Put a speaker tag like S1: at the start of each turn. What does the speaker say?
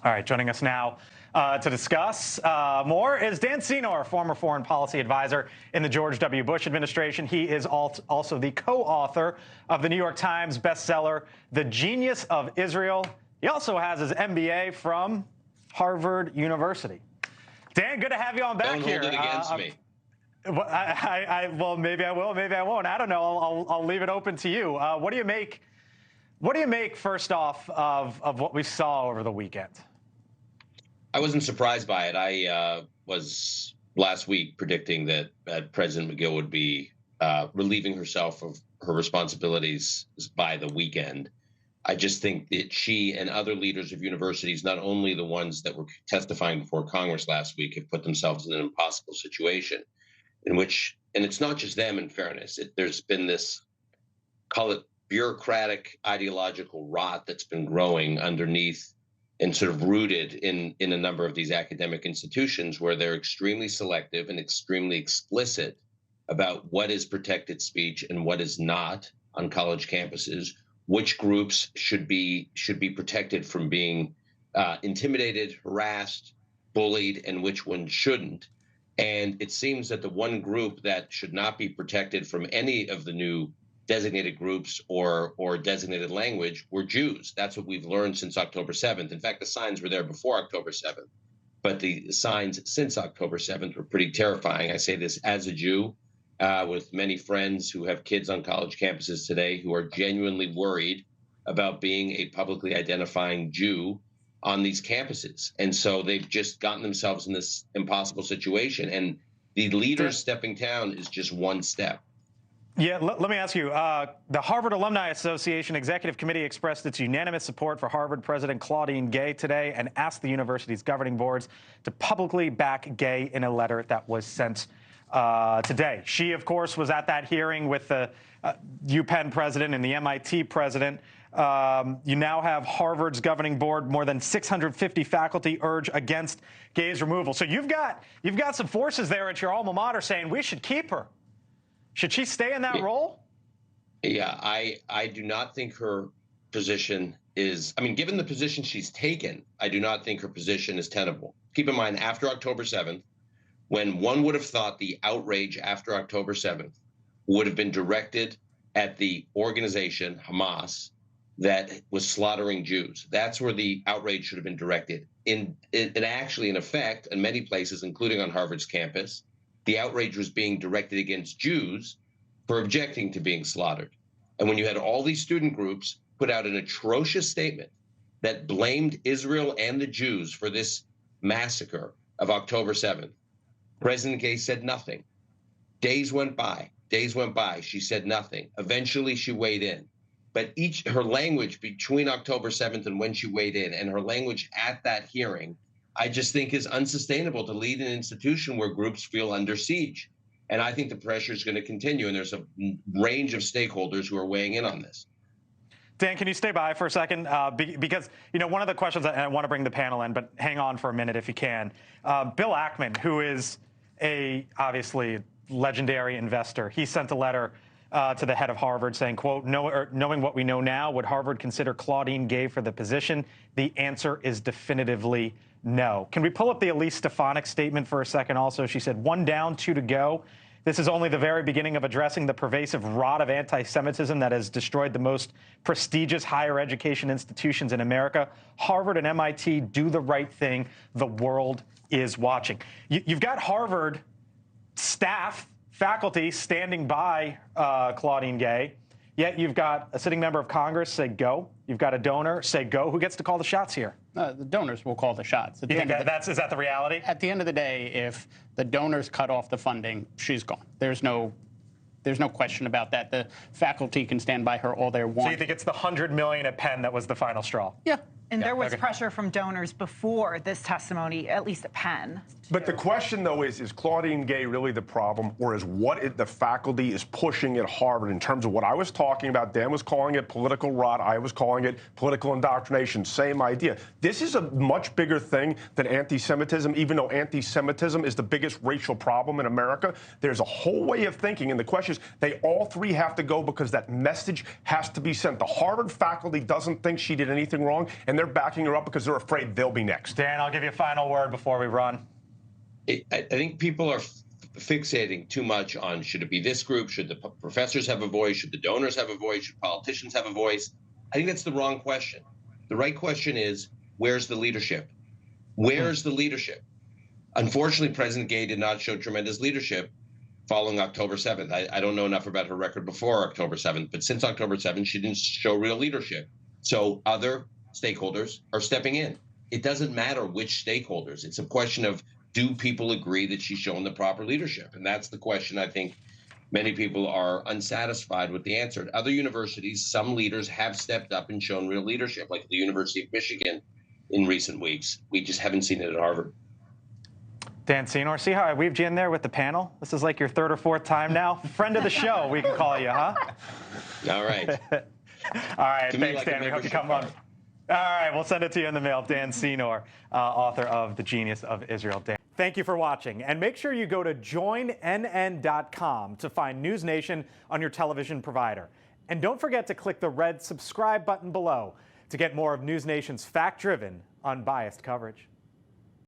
S1: All right, joining us now to discuss more is Dan Senor, former foreign policy advisor in the George W. Bush administration. He is also the co-author of the New York Times bestseller, The Genius of Israel. He also has his MBA from Harvard University. Dan, good to have you on back here.
S2: Don't hold it against me.
S1: Well, maybe I will, maybe I won't. I don't know. I'll leave it open to you. What do you make? What do you make, first off, of what we saw over the weekend?
S2: I wasn't surprised by it. I was last week predicting that President McGill would be relieving herself of her responsibilities by the weekend. I just think that she and other leaders of universities, not only the ones that were testifying before Congress last week, have put themselves in an impossible situation in which, and it's not just them, in fairness, there's been this, call it bureaucratic ideological rot that's been growing underneath and sort of rooted in a number of these academic institutions where they're extremely selective and extremely explicit about what is protected speech and what is not on college campuses, which groups should be protected from being intimidated, harassed, bullied, and which ones shouldn't. And it seems that the one group that should not be protected from any of the new designated groups or designated language were Jews. That's what we've learned since October 7th. In fact, the signs were there before October 7th, but the signs since October 7th were pretty terrifying. I say this as a Jew with many friends who have kids on college campuses today who are genuinely worried about being a publicly identifying Jew on these campuses. And so they've just gotten themselves in this impossible situation. And the leaders stepping down is just one step.
S1: Yeah, let me ask you, the Harvard Alumni Association Executive Committee expressed its unanimous support for Harvard President Claudine Gay today and asked the university's governing boards to publicly back Gay in a letter that was sent today. She, of course, was at that hearing with the UPenn president and the MIT president. You now have Harvard's governing board, more than 650 faculty urge against Gay's removal. So you've got some forces there at your alma mater saying we should keep her. Should she stay in that role?
S2: Yeah, I do not think her position is, I mean, given the position she's taken, I do not think her position is tenable. Keep in mind, after October 7th, when one would have thought the outrage after October 7th would have been directed at the organization, Hamas, that was slaughtering Jews. That's where the outrage should have been directed. And actually, in effect, in many places, including on Harvard's campus, the outrage was being directed against Jews for objecting to being slaughtered. And when you had all these student groups put out an atrocious statement that blamed Israel and the Jews for this massacre of October 7th, President Gay said nothing. Days went by. She said nothing. Eventually, she weighed in. But her language between October 7th and when she weighed in, and her language at that hearing, I just think is unsustainable to lead an institution where groups feel under siege. And I think the pressure is going to continue. And there's a range of stakeholders who are weighing in on this.
S1: Dan, can you stay by for a second? Because, you know, one of the questions, and I want to bring the panel in, but hang on for a minute if you can. Bill Ackman, who is obviously legendary investor, he sent a letter to the head of Harvard saying, quote, knowing what we know now, would Harvard consider Claudine Gay for the position? The answer is definitively no. Can we pull up the Elise Stefanik statement for a second also? She said, 1 down, 2 to go. This is only the very beginning of addressing the pervasive rot of anti-Semitism that has destroyed the most prestigious higher education institutions in America. Harvard and MIT do the right thing. The world is watching. You've got Harvard staff, faculty standing by Claudine Gay, yet you've got a sitting member of Congress say go. You've got a donor say go. Who gets to call the shots here?
S3: The donors will call the shots.
S1: You think is that the reality?
S3: At the end of the day, if the donors cut off the funding, she's gone. There's no question about that. The faculty can stand by her all they want.
S1: So you think it's the $100 million at Penn that was the final straw?
S3: Yeah.
S4: And there was pressure from donors before this testimony, at least at Penn.
S5: But the question, though, is Claudine Gay really the problem, or is the faculty is pushing at Harvard in terms of what I was talking about? Dan was calling it political rot. I was calling it political indoctrination. Same idea. This is a much bigger thing than anti-Semitism, even though anti-Semitism is the biggest racial problem in America. There's a whole way of thinking, and the question is they all three have to go because that message has to be sent. The Harvard faculty doesn't think she did anything wrong, and they're they're backing her up because they're afraid they'll be next.
S1: Dan, I'll give you a final word before we run.
S2: I think people are fixating too much on should it be this group, should the professors have a voice, should the donors have a voice, should politicians have a voice. I think that's the wrong question. The right question is, where's the leadership? Where's the leadership? Unfortunately, President Gay did not show tremendous leadership following October 7th. I don't know enough about her record before October 7th, but since October 7th, she didn't show real leadership. So other stakeholders are stepping in. It doesn't matter which stakeholders. It's a question of, do people agree that she's shown the proper leadership? And that's the question I think many people are unsatisfied with the answer. At other universities, some leaders have stepped up and shown real leadership, like the University of Michigan in recent weeks. We just haven't seen it at Harvard.
S1: Dan Senor, see how I weaved you in there with the panel? This is like your third or fourth time now. Friend of the show, we can call you, huh?
S2: All right.
S1: All right, thanks, Dan. We hope you come on. All right, we'll send it to you in the mail. Dan Senor, author of The Genius of Israel. Dan. Thank you for watching, and make sure you go to joinnn.com to find NewsNation on your television provider. And don't forget to click the red subscribe button below to get more of NewsNation's fact-driven, unbiased coverage.